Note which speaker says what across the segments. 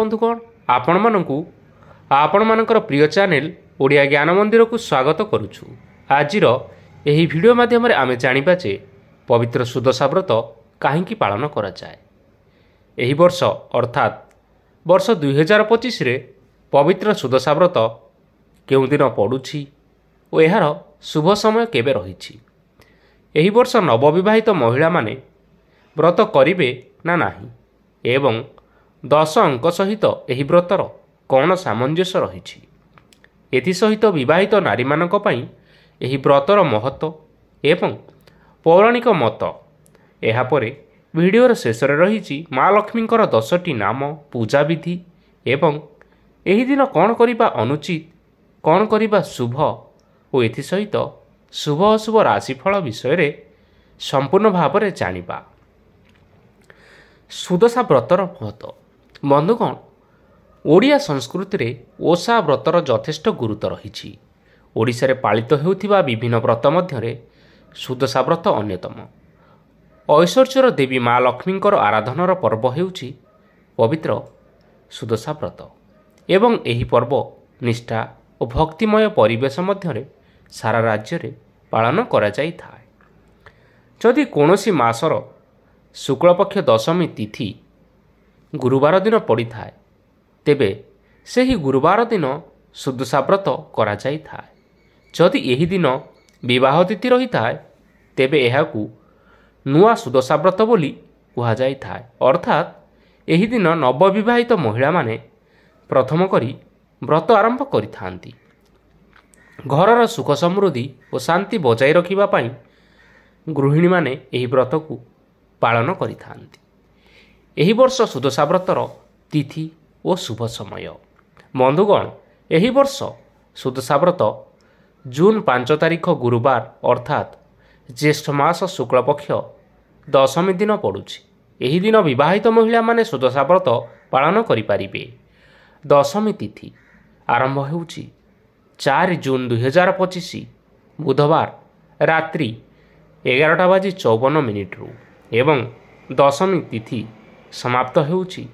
Speaker 1: बंधुगण आपण प्रिय चैनल ओडिया ज्ञान मंदिर को स्वागत करुछु। आजिर एही वीडियो माध्यम आमे जानिबा जे पवित्र सुदशा व्रत काहेकि पालन करा जाए। एही वर्ष अर्थात वर्ष 2025 रे पवित्र सुदशा व्रत केउं दिन पड़ुछि ओ एहार शुभ समय केबे रहिछि। एही वर्ष नवविवाहित महिला माने व्रत करिवे ना नाही एवं 10 अंक सहित एही व्रतर कौन सामंजस्य रहिछि। एथिसहित विवाहित नारी मानक पई एही व्रतर महत्व एवं पौराणिक मत एहापरे वीडियोर शेष रही माँ लक्ष्मींकर 10टी नाम पूजा विधि एवं एही दिन कौन करिबा अनुचित कौन करिबा शुभ और एथिसहित शुभ अशुभ राशिफल विषय रे संपूर्ण भाव में जानिबा। सुदशा व्रतर महत्व बंधुगण ओडिया संस्कृति रे ओषा व्रतर यथेष्ट गुरुत्व रही। ओडिशा रे पालित हेउथिबा विभिन्न व्रत मध्यरे सुदशा व्रत अन्यतम। ऐश्वर्यर देवी माँ लक्ष्मींकर आराधनार पर्व हेउछि पवित्र सुदशा व्रत एवं एही पर्व निष्ठा और भक्तिमय परिवेश मध्यरे सारा राज्य रे पालन करा जाई थाए। जदि कोनोसी मासर शुक्लपक्ष दशमी तिथि गुरुवार दिन पड़ी थाए तेबे सेही गुरुवार दिन सुदशा व्रत करा जाई थाए। जदि एही दिन विवाह तिथि रही थाए तेबे एहाकू नुआ सुदशा व्रत बोली कुहा जाई थाए। अर्थात एही दिन नवविवाहित महिला माने प्रथम करी व्रत आरंभ करिथांती। घरर सुख समृद्धि और शांति बजाय रखिबा पाई गृहिणी माने एही व्रत को पालन करिथांती। एही वर्ष सुदशा व्रतर तिथि और शुभ समय बंधुगण एही वर्ष सुदशा व्रत जून 5 तारिख गुरुवार अर्थात ज्येष्ठ मास शुक्लपक्ष दशमी दिन पड़ुछि। एही दिन विवाहित महिला माने सुदशा व्रत पालन करिपारिबे। दशमी तिथि आरंभ हेउछि 4 जून 2025 बुधवार रात्रि 11:54 रु एवं दशमी तिथि समाप्त हेउछि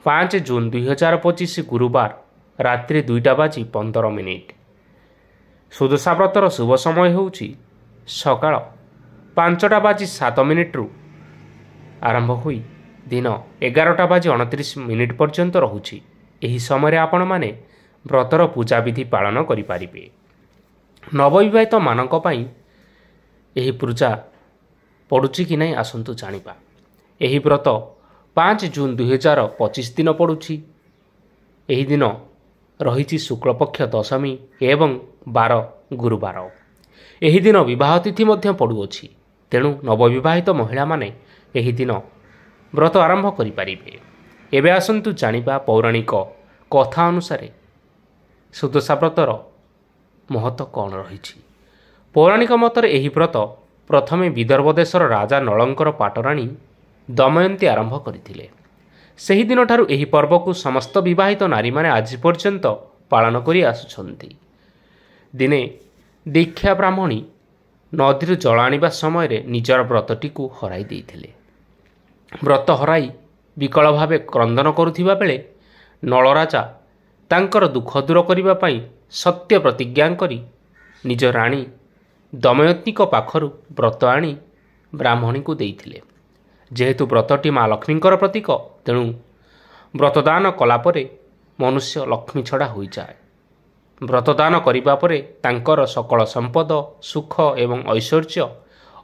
Speaker 1: 5 जून 2025 गुरुवार रात्रि 2:15। सुदशा व्रतर शुभ समय हेउछि सकाळ 5:07 रु आरंभ होई दिन 11:29 पर्यंत रहुछि। एही समय आपण माने व्रतर पूजा विधि पालन करि पारिबे। नवविवाहित मानक पई एही पूजा पड़ुछि कि नहीं आसंतु जानिबा। एही व्रत 5 जून 2025 दिन पड़ुछि। एही दिन रहिछि शुक्लपक्ष दशमी एवं 12 गुरुवार। एही दिन विवाह तिथि मध्य पड़ुअछि। तेणु नवविवाहित महिला माने एही दिन व्रत आरंभ करि पारिबे। एबे आसंतु जानिबा पौराणिक कथा अनुसार सुदशा व्रतर महत्व कौन रही। पौराणिक मतरे एही व्रत प्रथमे विदर्भ देशर राजा नलंकर पाटराणी दमयंती आरंभ करथिले। सेही दिन ठारू एही पर्व को समस्त विवाहित नारी माने आज पर्यंत पालन करि आसुछन्ति। दिने दीक्षा ब्राह्मणी नदी जल आनिबा समय रे निजर व्रतटी को हराई देइथिले। व्रत हराई विकल भावे क्रंदन करुथिबा बेले नलराजा तांकर दुख दूर करिबा पई सत्य प्रतिज्ञा करी निज राणी दमयंती पाखरु व्रत आनी ब्राह्मणी को देइथिले। जेहेतु व्रतटी माँ लक्ष्मींकर प्रतीक तेणु व्रतदान कलापरे मनुष्य लक्ष्मी छड़ा होई जाए। व्रतदान करिबा परे तांकर सकल संपद सुख एवं ऐश्वर्य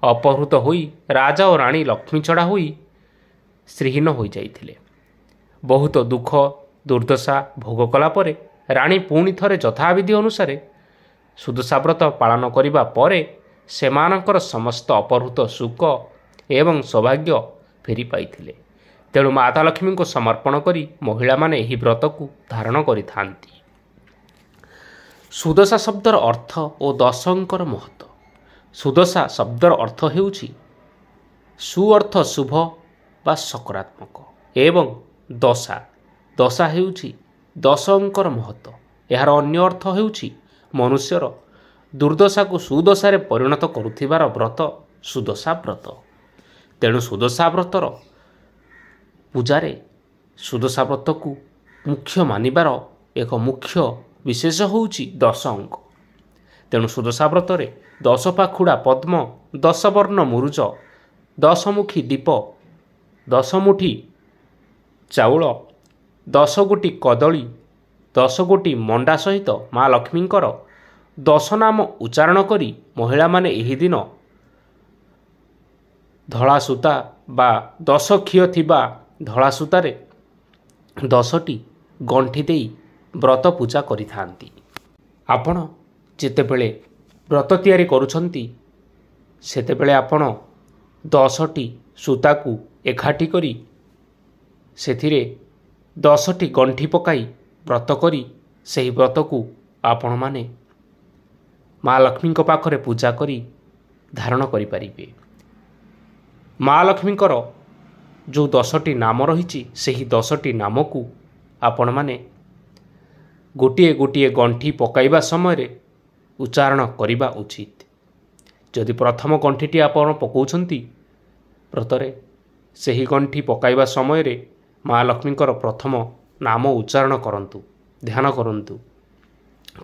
Speaker 1: अपहृत होई राजा और राणी लक्ष्मी छड़ा होई श्रीहीन होई जाइथिले। बहुत दुख दुर्दशा भोग कला परे राणी पुणी थरे यथाविधि अनुसार सुदशा व्रत पालन करिबा परे सेमानकर समस्त अपहृत सुख एवं सौभाग्य फेरी पाइथिले। तेणु माता लक्ष्मी को समर्पण करी महिला माने एही व्रत को धारण करिथांती। सुदशा शब्दर अर्थ और 10 अंकर महत्व। सुदशा शब्दर अर्थ हेउछि सु अर्थ शुभ बा सकारात्मक एवं दशा दशा हेउछि 10 अंकर महत्व। यार अन्य अर्थ हेउछि मनुष्यर दुर्दशा को सुदशा रे परिणत करुथिबार व्रत सुदशा व्रत। तेणु सुदशा व्रतर पूजारे ସୁଦଶା ବ୍ରତକୁ ମୁଖ୍ୟ ମାନିବାର ଏକ ମୁଖ୍ୟ ବିଶେଷ ହେଉଛି 10 ଅଙ୍କ। ତେଣୁ ସୁଦଶା ବ୍ରତରେ 10 ପାଖୁଡ଼ା ପଦ୍ମ, 10 ବର୍ଣ୍ଣ ମୁରୁଜ, 10 ମୁଖୀ ଦୀପ, 10 ମୁଠି ଚାଉଳ, 10 ଗୋଟି କଦଳୀ, 10 ଗୋଟି ମଣ୍ଡା ସହିତ ମା ଲକ୍ଷ୍ମୀଙ୍କର 10 ନାମ ଉଚ୍ଚାରଣ କରି ମହିଳାମାନେ ଏହି ଦିନ ଧଳା ସୂତା ବା 10 ଖିଅ ଥିବା ଧଳା ସୂତାରେ 10ଟି ଗଣ୍ଠି ଦେଇ ବ୍ରତ ପୂଜା କରିଥାନ୍ତି। ଆପଣ ଯେତେବେଳେ ବ୍ରତ ତିଆରି କରୁଛନ୍ତି ସେତେବେଳେ ଆପଣ 10ଟି ସୂତାକୁ ଏକାଠି କରି ସେଥିରେ 10ଟି ଗଣ୍ଠି ପକାଇ ବ୍ରତ କରି ସେହି ବ୍ରତକୁ ଆପଣମାନେ ମା ଲକ୍ଷ୍ମୀଙ୍କ ପାଖରେ ପୂଜା କରି ଧାରଣ କରିପାରିବେ। ମା ଲକ୍ଷ୍ମୀଙ୍କର ଯେଉଁ 10ଟି ନାମ ରହିଛି ସେହି 10ଟି ନାମକୁ ଆପଣମାନେ ଗୋଟିଏ ଗୋଟିଏ ଗଣ୍ଠି ପକାଇବା ସମୟରେ ଉଚ୍ଚାରଣ କରିବା ଉଚିତ। ଯଦି ପ୍ରଥମ ଗଣ୍ଠିଟି ଆପଣ ପକାଉଛନ୍ତି ବ୍ରତରେ, ସେହି ଗଣ୍ଠି ପକାଇବା ସମୟରେ ମା ଲକ୍ଷ୍ମୀଙ୍କର ପ୍ରଥମ ନାମ ଉଚ୍ଚାରଣ କରନ୍ତୁ, ଧ୍ୟାନ କରନ୍ତୁ।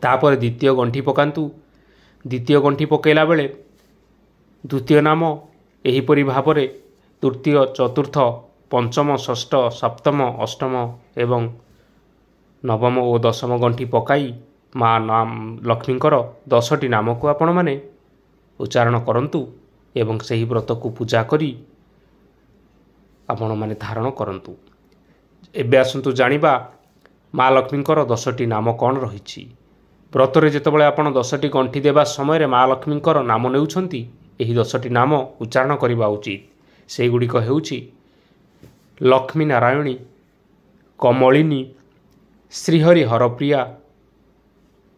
Speaker 1: ତାପରେ ଦ୍ୱିତୀୟ ଗଣ୍ଠି ପକାନ୍ତୁ। ଦ୍ୱିତୀୟ ଗଣ୍ଠି ପକାଇଲା ବେଳେ ଦ୍ୱିତୀୟ ନାମ ଏହିପରି ଭାବରେ ତୃତୀୟ, ଚତୁର୍ଥ, ପଞ୍ଚମ, ଷଷ୍ଠ, ସପ୍ତମ, ଅଷ୍ଟମ ଏବଂ ନବମ ଓ ଦଶମ ଗଣ୍ଠି ପକାଇ ମା ଲକ୍ଷ୍ମୀଙ୍କର 10ଟି ନାମକୁ ଆପଣମାନେ ଉଚ୍ଚାରଣ କରନ୍ତୁ ଏବଂ ସେହି ବ୍ରତକୁ ପୂଜା କରି ଆପଣମାନେ ଧାରଣ କରନ୍ତୁ। ଏବେ ଆସନ୍ତୁ ଜାଣିବା ମା ଲକ୍ଷ୍ମୀଙ୍କର 10ଟି ନାମ କ'ଣ ରହିଛି। ବ୍ରତରେ ଯେତେବେଳେ ଆପଣ 10ଟି ଗଣ୍ଠି ଦେବା ସମୟରେ ମା ଲକ୍ଷ୍ମୀଙ୍କର ନାମ ନେଉଛନ୍ତି, ଏହି 10ଟି ନାମ ଉଚ୍ଚାରଣ କରିବା ଉଚିତ। ସେଗୁଡ଼ିକ ହେଉଛି ଲକ୍ଷ୍ମୀ ନାରାୟଣୀ, କମଳିନୀ, ଶ୍ରୀହରି ହରପ୍ରିୟା,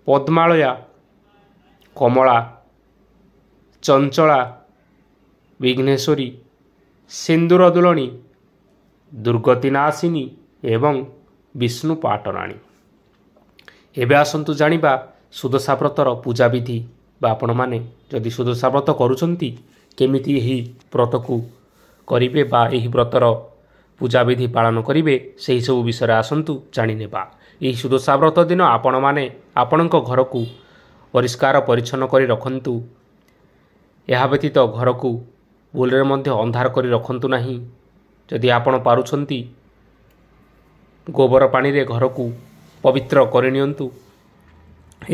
Speaker 1: ପଦ୍ମାଳୟା, କମଳା, ଚଞ୍ଚଳା, ବିଘ୍ନେଶ୍ୱରୀ, ସିନ୍ଦୁର ଦୁଲଣୀ, ଦୁର୍ଗତି ନାଶିନୀ ଏବଂ ବିଷ୍ଣୁ ପାଟରାଣୀ। ଏବେ ଆସନ୍ତୁ ଜାଣିବା ସୁଦଶା ବ୍ରତର ପୂଜାବିଧି ବା ଆପଣମାନେ ଯଦି ସୁଦଶା ବ୍ରତ କରୁଛନ୍ତି କେମିତି ଏହି ବ୍ରତକୁ କରିବେ ବା ଏହି ବ୍ରତର ପୂଜାବିଧି ପାଳନ କରିବେ, ସେହିସବୁ ବିଷୟରେ ଆସନ୍ତୁ ଜାଣିନେବା। ଏହି ସୁଦଶା ବ୍ରତ ଦିନ ଆପଣମାନେ ଆପଣଙ୍କ ଘରକୁ ପରିଷ୍କାର ପରିଚ୍ଛନ୍ନ କରି ରଖନ୍ତୁ। ଏହା ବ୍ୟତୀତ ଘରକୁ ଭୁଲରେ ମଧ୍ୟ ଅନ୍ଧାର କରି ରଖନ୍ତୁ ନାହିଁ। ଯଦି ଆପଣ ପାରୁଛନ୍ତି ଗୋବର ପାଣିରେ ଘରକୁ ପବିତ୍ର କରିନିଅନ୍ତୁ।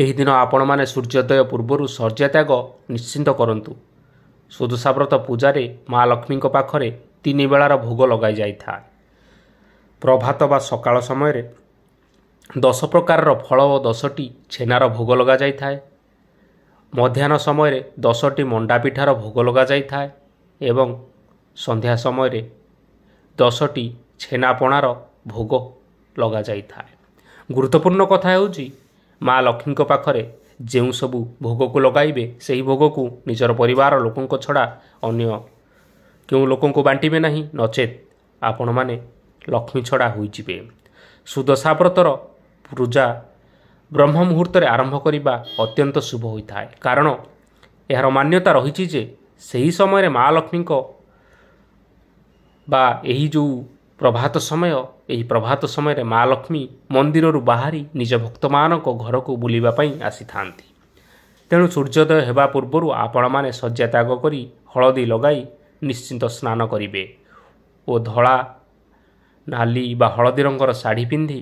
Speaker 1: ଏହି ଦିନ ଆପଣମାନେ ସୂର୍ଯ୍ୟୋଦୟ ପୂର୍ବରୁ ଶଯ୍ୟାତ୍ୟାଗ ନିଶ୍ଚିନ୍ତ କରନ୍ତୁ। ସୁଦଶା ବ୍ରତ ପୂଜାରେ ମା ଲକ୍ଷ୍ମୀଙ୍କ ପାଖରେ 3 ବେଳାର ଭୋଗ ଲଗାଇ ଯାଇଥାଏ। ପ୍ରଭାତ ବା ସକାଳ ସମୟରେ 10 ପ୍ରକାରର ଫଳ ଓ 10ଟି ଛେନାର ଭୋଗ ଲଗାଯାଇଥାଏ। ମଧ୍ୟାହ୍ନ ସମୟରେ 10ଟି ମଣ୍ଡା ପିଠାର ଭୋଗ ଲଗାଯାଇଥାଏ ଏବଂ ସନ୍ଧ୍ୟା ସମୟରେ 10ଟି ଛେନାପଣାର ଭୋଗ ଲଗାଯାଇଥାଏ। ଗୁରୁତ୍ୱପୂର୍ଣ୍ଣ କଥା ହେଉଛି ମା ଲକ୍ଷ୍ମୀଙ୍କ ପାଖରେ ଯେଉଁ ସବୁ ଭୋଗକୁ ଲଗାଇବେ ସେହି ଭୋଗକୁ ନିଜର ପରିବାର ଲୋକଙ୍କ ଛଡ଼ା ଅନ୍ୟ କେଉଁ ଲୋକଙ୍କୁ ବାଣ୍ଟିବେ ନାହିଁ, ନଚେତ୍ ଆପଣମାନେ ଲକ୍ଷ୍ମୀ ଛଡ଼ା ହୋଇଯିବେ। ସୁଦଶା ବ୍ରତର ପୂଜା ବ୍ରହ୍ମ ମୁହୂର୍ତ୍ତରେ ଆରମ୍ଭ କରିବା ଅତ୍ୟନ୍ତ ଶୁଭ ହୋଇଥାଏ। କାରଣ ଏହାର ମାନ୍ୟତା ରହିଛି ଯେ ସେହି ସମୟରେ ମା ଲକ୍ଷ୍ମୀଙ୍କ ବା ଏହି ଯେଉଁ ପ୍ରଭାତ ସମୟ, ଏହି ପ୍ରଭାତ ସମୟରେ ମା ଲକ୍ଷ୍ମୀ ମନ୍ଦିରରୁ ବାହାରି ନିଜ ଭକ୍ତମାନଙ୍କ ଘରକୁ ବୁଲିବା ପାଇଁ ଆସିଥାନ୍ତି। ତେଣୁ ସୂର୍ଯ୍ୟୋଦୟ ହେବା ପୂର୍ବରୁ ଆପଣମାନେ ଶଯ୍ୟା ତ୍ୟାଗ କରି ହଳଦୀ ଲଗାଇ ନିଶ୍ଚିନ୍ତ ସ୍ନାନ କରିବେ ଓ ଧଳା, ନାଲି ବା ହଳଦୀ ରଙ୍ଗର ଶାଢ଼ୀ ପିନ୍ଧି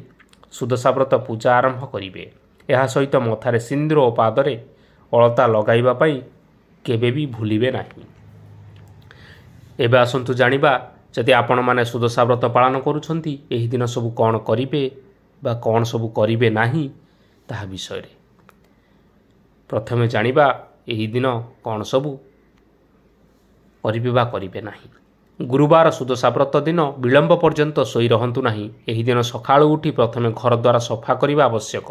Speaker 1: ସୁଦଶା ବ୍ରତ ପୂଜା ଆରମ୍ଭ କରିବେ। ଏହା ସହିତ ମଥାରେ ସିନ୍ଦୁର ଓ ପାଦରେ ଅଳତା ଲଗାଇବା ପାଇଁ କେବେ ବି ଭୁଲିବେ ନାହିଁ। ଏବେ ଆସନ୍ତୁ ଜାଣିବା ଯଦି ଆପଣମାନେ ସୁଦଶା ବ୍ରତ ପାଳନ କରୁଛନ୍ତି ଏହି ଦିନ ସବୁ କ'ଣ କରିବେ ବା କ'ଣ ସବୁ କରିବେ ନାହିଁ ତାହା ବିଷୟରେ। ପ୍ରଥମେ ଜାଣିବା ଏହି ଦିନ କ'ଣ ସବୁ କରିବେ ବା କରିବେ ନାହିଁ। ଗୁରୁବାର ସୁଦଶା ବ୍ରତ ଦିନ ବିଳମ୍ବ ପର୍ଯ୍ୟନ୍ତ ଶୋଇ ରହନ୍ତୁ ନାହିଁ। ଏହି ଦିନ ସକାଳୁ ଉଠି ପ୍ରଥମେ ଘରଦ୍ୱାର ସଫା କରିବା ଆବଶ୍ୟକ।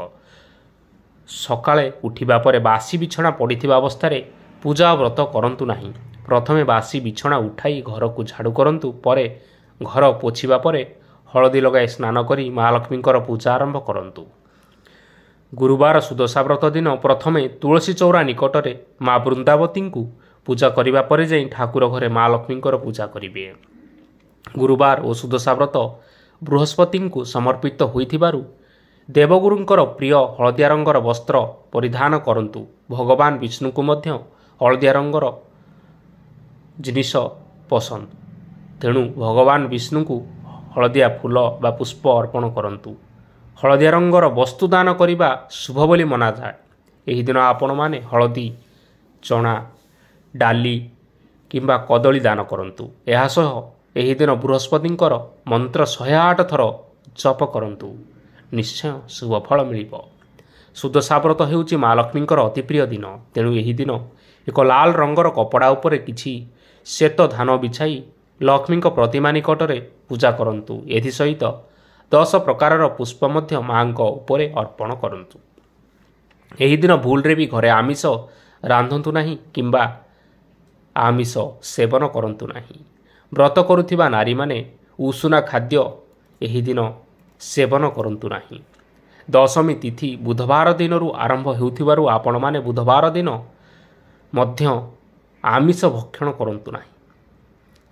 Speaker 1: ସକାଳେ ଉଠିବା ପରେ ବାସି ବିଛଣା ପଡ଼ିଥିବା ଅବସ୍ଥାରେ ପୂଜା ଓ ବ୍ରତ କରନ୍ତୁ ନାହିଁ। ପ୍ରଥମେ ବାସି ବିଛଣା ଉଠାଇ ଘରକୁ ଝାଡ଼ୁ କରନ୍ତୁ। ପରେ ଘର ପୋଛିବା ପରେ ହଳଦୀ ଲଗାଇ ସ୍ନାନ କରି ମା ଲକ୍ଷ୍ମୀଙ୍କର ପୂଜା ଆରମ୍ଭ କରନ୍ତୁ। ଗୁରୁବାର ସୁଦଶା ବ୍ରତ ଦିନ ପ୍ରଥମେ ତୁଳସୀ ଚଉରା ନିକଟରେ ମା ବୃନ୍ଦାବତୀଙ୍କୁ ପୂଜା କରିବା ପରେ ଯାଇ ଠାକୁର ଘରେ ମା ଲକ୍ଷ୍ମୀଙ୍କର ପୂଜା କରିବେ। ଗୁରୁବାର ଓ ସୁଦଶା ବ୍ରତ ବୃହସ୍ପତିଙ୍କୁ ସମର୍ପିତ ହୋଇଥିବାରୁ ଦେବଗୁରୁଙ୍କର ପ୍ରିୟ ହଳଦିଆ ରଙ୍ଗର ବସ୍ତ୍ର ପରିଧାନ କରନ୍ତୁ। ଭଗବାନ ବିଷ୍ଣୁଙ୍କୁ ମଧ୍ୟ ହଳଦିଆ ରଙ୍ଗର ଜିନିଷ ପସନ୍ଦ, ତେଣୁ ଭଗବାନ ବିଷ୍ଣୁଙ୍କୁ ହଳଦିଆ ଫୁଲ ବା ପୁଷ୍ପ ଅର୍ପଣ କରନ୍ତୁ। ହଳଦିଆ ରଙ୍ଗର ବସ୍ତୁ ଦାନ କରିବା ଶୁଭ ବୋଲି ମନାଯାଏ। ଏହି ଦିନ ଆପଣମାନେ ହଳଦୀ, ଚଣା, ଡାଲି କିମ୍ବା କଦଳୀ ଦାନ କରନ୍ତୁ। ଏହା ସହ ଏହି ଦିନ ବୃହସ୍ପତିଙ୍କର ମନ୍ତ୍ର 108 ଥର ଜପ କରନ୍ତୁ। ନିଶ୍ଚୟ ଶୁଭ ଫଳ ମିଳିବ। ସୁଦଶା ବ୍ରତ ହେଉଛି ମା ଲକ୍ଷ୍ମୀଙ୍କର ଅତି ପ୍ରିୟ ଦିନ। ତେଣୁ ଏହି ଦିନ ଏକ ଲାଲ ରଙ୍ଗର କପଡ଼ା ଉପରେ କିଛି ଶ୍ଵେତ ଧାନ ବିଛାଇ ଲକ୍ଷ୍ମୀଙ୍କ ପ୍ରତିମା ନିକଟରେ ପୂଜା କରନ୍ତୁ। ଏଥିସହିତ 10 ପ୍ରକାରର ପୁଷ୍ପ ମଧ୍ୟ ମାଙ୍କ ଉପରେ ଅର୍ପଣ କରନ୍ତୁ। ଏହି ଦିନ ଭୁଲରେ ବି ଘରେ ଆମିଷ ରାନ୍ଧନ୍ତୁ ନାହିଁ କିମ୍ବା ଆମିଷ ସେବନ କରନ୍ତୁ ନାହିଁ। ବ୍ରତ କରୁଥିବା ନାରୀମାନେ ଉଷୁନା ଖାଦ୍ୟ ଏହି ଦିନ ସେବନ କରନ୍ତୁ ନାହିଁ। ଦଶମୀ ତିଥି ବୁଧବାର ଦିନରୁ ଆରମ୍ଭ ହେଉଥିବାରୁ ଆପଣମାନେ ବୁଧବାର ଦିନ ମଧ୍ୟ ଆମିଷ ଭକ୍ଷଣ କରନ୍ତୁ ନାହିଁ।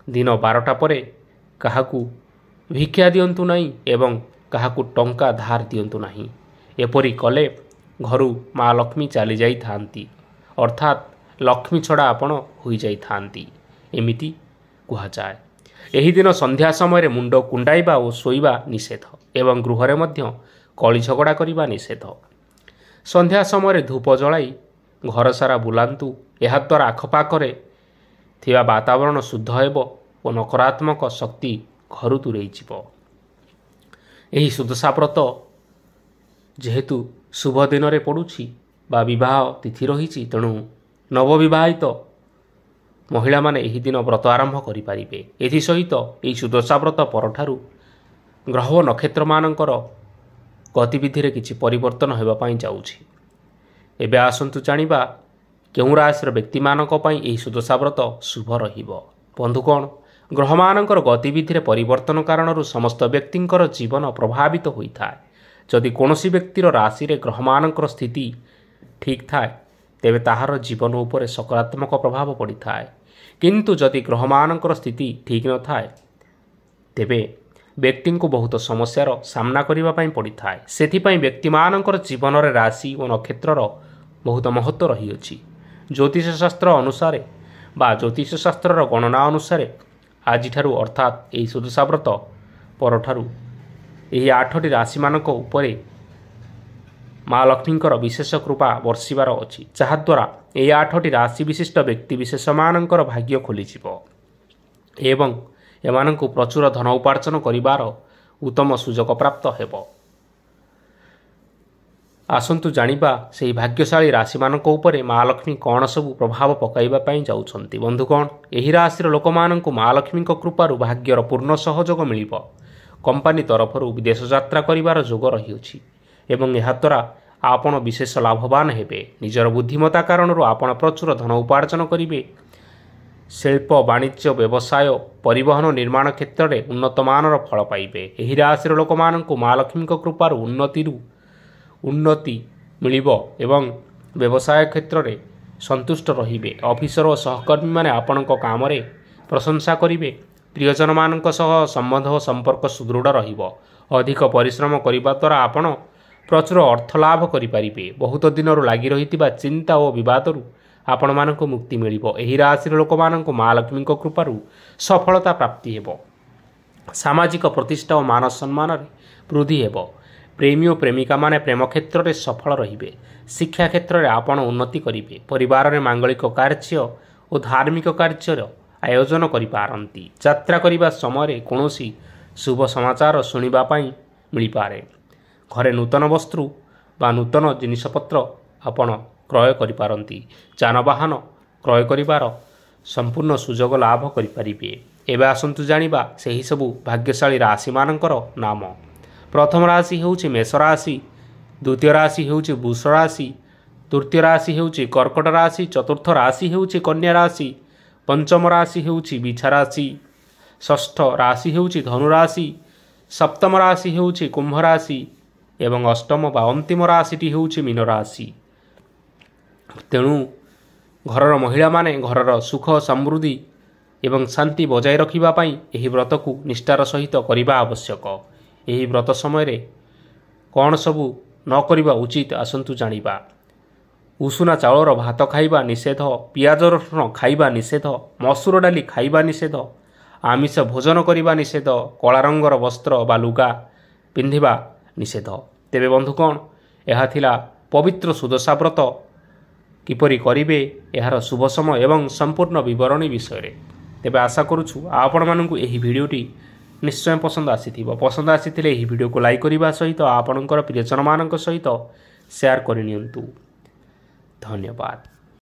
Speaker 1: ଦିନ 12ଟା ପରେ କାହାକୁ ଭିକ୍ଷା ଦିଅନ୍ତୁ ନାହିଁ ଏବଂ କାହାକୁ ଟଙ୍କା ଧାର ଦିଅନ୍ତୁ ନାହିଁ। ଏପରି କଲେ ଘରୁ ମା ଲକ୍ଷ୍ମୀ ଚାଲିଯାଇଥାନ୍ତି, ଅର୍ଥାତ୍ ଲକ୍ଷ୍ମୀ ଛଡ଼ା ଆପଣ ହୋଇଯାଇଥାନ୍ତି, ଏମିତି କୁହାଯାଏ। ଏହି ଦିନ ସନ୍ଧ୍ୟା ସମୟରେ ମୁଣ୍ଡ କୁଣ୍ଡାଇବା ଓ ଶୋଇବା ନିଷେଧ ଏବଂ ଗୃହରେ ମଧ୍ୟ କଳି ଝଗଡ଼ା କରିବା ନିଷେଧ। ସନ୍ଧ୍ୟା ସମୟରେ ଧୂପ ଜଳାଇ ଘର ସାରା ବୁଲାନ୍ତୁ। ଏହାଦ୍ୱାରା ଆଖପାଖରେ ଥିବା ବାତାବରଣ ଶୁଦ୍ଧ ହେବ ଓ ନକାରାତ୍ମକ ଶକ୍ତି ଘରୁ ଦୂରେଇଯିବ। ଏହି ସୁଦଶା ବ୍ରତ ଯେହେତୁ ଶୁଭ ଦିନରେ ପଡ଼ୁଛି ବା ବିବାହ ତିଥି ରହିଛି, ତେଣୁ ନବବିବାହିତ ମହିଳାମାନେ ଏହି ଦିନ ବ୍ରତ ଆରମ୍ଭ କରିପାରିବେ। ଏଥିସହିତ ଏହି ସୁଦଶା ବ୍ରତ ପରଠାରୁ ଗ୍ରହ ଓ ନକ୍ଷତ୍ରମାନଙ୍କର ଗତିବିଧିରେ କିଛି ପରିବର୍ତ୍ତନ ହେବା ପାଇଁ ଯାଉଛି। ଏବେ ଆସନ୍ତୁ ଜାଣିବା କେଉଁ ରାଶିର ବ୍ୟକ୍ତିମାନଙ୍କ ପାଇଁ ଏହି ସୁଦଶା ବ୍ରତ ଶୁଭ ରହିବ। ବନ୍ଧୁଗଣ, ଗ୍ରହମାନଙ୍କର ଗତିବିଧିରେ ପରିବର୍ତ୍ତନ କାରଣରୁ ସମସ୍ତ ବ୍ୟକ୍ତିଙ୍କର ଜୀବନ ପ୍ରଭାବିତ ହୋଇଥାଏ। ଯଦି କୌଣସି ବ୍ୟକ୍ତିର ରାଶିରେ ଗ୍ରହମାନଙ୍କର ସ୍ଥିତି ଠିକ୍ ଥାଏ, ତେବେ ତାହାର ଜୀବନ ଉପରେ ସକାରାତ୍ମକ ପ୍ରଭାବ ପଡ଼ିଥାଏ। କିନ୍ତୁ ଯଦି ଗ୍ରହମାନଙ୍କର ସ୍ଥିତି ଠିକ୍ ନଥାଏ, ତେବେ ବ୍ୟକ୍ତିଙ୍କୁ ବହୁତ ସମସ୍ୟାର ସାମ୍ନା କରିବା ପାଇଁ ପଡ଼ିଥାଏ। ସେଥିପାଇଁ ବ୍ୟକ୍ତିମାନଙ୍କର ଜୀବନରେ ରାଶି ଓ ନକ୍ଷତ୍ରର ବହୁତ ମହତ୍ତ୍ୱ ରହିଅଛି। ଜ୍ୟୋତିଷଶାସ୍ତ୍ର ଅନୁସାରେ ବା ଜ୍ୟୋତିଷଶାସ୍ତ୍ରର ଗଣନା ଅନୁସାରେ ଆଜିଠାରୁ ଅର୍ଥାତ୍ ଏହି ସୁଦଶା ବ୍ରତ ପରଠାରୁ ଏହି 8ଟି ରାଶିମାନଙ୍କ ଉପରେ ମା ଲକ୍ଷ୍ମୀଙ୍କର ବିଶେଷ କୃପା ବର୍ଷିବାର ଅଛି, ଯାହାଦ୍ୱାରା ଏହି 8ଟି ରାଶି ବିଶିଷ୍ଟ ବ୍ୟକ୍ତିବିଶେଷମାନଙ୍କର ଭାଗ୍ୟ ଖୋଲିଯିବ ଏବଂ ଏମାନଙ୍କୁ ପ୍ରଚୁର ଧନ ଉପାର୍ଜନ କରିବାର ଉତ୍ତମ ସୁଯୋଗ ପ୍ରାପ୍ତ ହେବ। ଆସନ୍ତୁ ଜାଣିବା ସେହି ଭାଗ୍ୟଶାଳୀ ରାଶିମାନଙ୍କ ଉପରେ ମା ଲକ୍ଷ୍ମୀ କ'ଣ ସବୁ ପ୍ରଭାବ ପକାଇବା ପାଇଁ ଯାଉଛନ୍ତି। ବନ୍ଧୁଗଣ, ଏହି ରାଶିର ଲୋକମାନଙ୍କୁ ମା ଲକ୍ଷ୍ମୀଙ୍କ କୃପାରୁ ଭାଗ୍ୟର ପୂର୍ଣ୍ଣ ସହଯୋଗ ମିଳିବ। କମ୍ପାନୀ ତରଫରୁ ବିଦେଶ ଯାତ୍ରା କରିବାର ଯୋଗ ରହିଅଛି ଏବଂ ଏହାଦ୍ୱାରା ଆପଣ ବିଶେଷ ଲାଭବାନ ହେବେ। ନିଜର ବୁଦ୍ଧିମତା କାରଣରୁ ଆପଣ ପ୍ରଚୁର ଧନ ଉପାର୍ଜନ କରିବେ। ଶିଳ୍ପ, ବାଣିଜ୍ୟ, ବ୍ୟବସାୟ, ପରିବହନ, ନିର୍ମାଣ କ୍ଷେତ୍ରରେ ଉନ୍ନତମାନର ଫଳ ପାଇବେ। ଏହି ରାଶିର ଲୋକମାନଙ୍କୁ ମା ଲକ୍ଷ୍ମୀଙ୍କ କୃପାରୁ ଉନ୍ନତି ମିଳିବ ଏବଂ ବ୍ୟବସାୟ କ୍ଷେତ୍ରରେ ସନ୍ତୁଷ୍ଟ ରହିବେ। ଅଫିସର ଓ ସହକର୍ମୀମାନେ ଆପଣଙ୍କ କାମରେ ପ୍ରଶଂସା କରିବେ। ପ୍ରିୟଜନମାନଙ୍କ ସହ ସମ୍ବନ୍ଧ ଓ ସମ୍ପର୍କ ସୁଦୃଢ଼ ରହିବ। ଅଧିକ ପରିଶ୍ରମ କରିବା ଦ୍ୱାରା ଆପଣ ପ୍ରଚୁର ଅର୍ଥ ଲାଭ କରିପାରିବେ। ବହୁତ ଦିନରୁ ଲାଗି ରହିଥିବା ଚିନ୍ତା ଓ ବିବାଦରୁ ଆପଣମାନଙ୍କୁ ମୁକ୍ତି ମିଳିବ। ଏହି ରାଶିର ଲୋକମାନଙ୍କୁ ମା ଲକ୍ଷ୍ମୀଙ୍କ କୃପାରୁ ସଫଳତା ପ୍ରାପ୍ତି ହେବ। ସାମାଜିକ ପ୍ରତିଷ୍ଠା ଓ ମାନ ସମ୍ମାନରେ ବୃଦ୍ଧି ହେବ। ପ୍ରେମୀ ଓ ପ୍ରେମିକାମାନେ ପ୍ରେମ କ୍ଷେତ୍ରରେ ସଫଳ ରହିବେ। ଶିକ୍ଷା କ୍ଷେତ୍ରରେ ଆପଣ ଉନ୍ନତି କରିବେ। ପରିବାରରେ ମାଙ୍ଗଳିକ କାର୍ଯ୍ୟ ଓ ଧାର୍ମିକ କାର୍ଯ୍ୟର ଆୟୋଜନ କରିପାରନ୍ତି। ଯାତ୍ରା କରିବା ସମୟରେ କୌଣସି ଶୁଭ ସମାଚାର ଶୁଣିବା ପାଇଁ ମିଳିପାରେ। ଘରେ ନୂତନ ବସ୍ତୁ ବା ନୂତନ ଜିନିଷପତ୍ର ଆପଣ କ୍ରୟ କରିପାରନ୍ତି। ଯାନବାହନ କ୍ରୟ କରିବାର ସମ୍ପୂର୍ଣ୍ଣ ସୁଯୋଗ ଲାଭ କରିପାରିବେ। ଏବେ ଆସନ୍ତୁ ଜାଣିବା ସେହିସବୁ ଭାଗ୍ୟଶାଳୀ ରାଶିମାନଙ୍କର ନାମ। ପ୍ରଥମ ରାଶି ହେଉଛି ମେଷ ରାଶି, ଦ୍ୱିତୀୟ ରାଶି ହେଉଛି ବୃଷ ରାଶି, ତୃତୀୟ ରାଶି ହେଉଛି କର୍କଟ ରାଶି, ଚତୁର୍ଥ ରାଶି ହେଉଛି କନ୍ୟା ରାଶି, ପଞ୍ଚମ ରାଶି ହେଉଛି ବିଛା ରାଶି, ଷଷ୍ଠ ରାଶି ହେଉଛି ଧନୁ ରାଶି, ସପ୍ତମ ରାଶି ହେଉଛି କୁମ୍ଭ ରାଶି ଏବଂ ଅଷ୍ଟମ ବା ଅନ୍ତିମ ରାଶିଟି ହେଉଛି ମୀନ ରାଶି। ତେଣୁ ଘରର ମହିଳାମାନେ ଘରର ସୁଖ, ସମୃଦ୍ଧି ଏବଂ ଶାନ୍ତି ବଜାୟ ରଖିବା ପାଇଁ ଏହି ବ୍ରତକୁ ନିଷ୍ଠାର ସହିତ କରିବା ଆବଶ୍ୟକ। ଏହି ବ୍ରତ ସମୟରେ କ'ଣ ସବୁ ନ କରିବା ଉଚିତ ଆସନ୍ତୁ ଜାଣିବା। ଉଷୁନା ଚାଉଳର ଭାତ ଖାଇବା ନିଷେଧ, ପିଆଜ ରସୁଣ ଖାଇବା ନିଷେଧ, ମସୁର ଡାଲି ଖାଇବା ନିଷେଧ, ଆମିଷ ଭୋଜନ କରିବା ନିଷେଧ, କଳା ରଙ୍ଗର ବସ୍ତ୍ର ବା ଲୁଗା ପିନ୍ଧିବା ନିଷେଧ। ତେବେ ବନ୍ଧୁଗଣ, ଏହା ଥିଲା ପବିତ୍ର ସୁଦଶା ବ୍ରତ କିପରି କରିବେ ଏହାର ଶୁଭ ସମୟ ଏବଂ ସମ୍ପୂର୍ଣ୍ଣ ବିବରଣୀ ବିଷୟରେ। ତେବେ ଆଶା କରୁଛୁ ଆପଣମାନଙ୍କୁ ଏହି ଭିଡ଼ିଓଟି ନିଶ୍ଚୟ ପସନ୍ଦ ଆସିଥିବ। ପସନ୍ଦ ଆସିଥିଲେ ଏହି ଭିଡ଼ିଓକୁ ଲାଇକ୍ କରିବା ସହିତ ଆପଣଙ୍କର ପ୍ରିୟଜନମାନଙ୍କ ସହିତ ସେୟାର କରିନିଅନ୍ତୁ। ଧନ୍ୟବାଦ।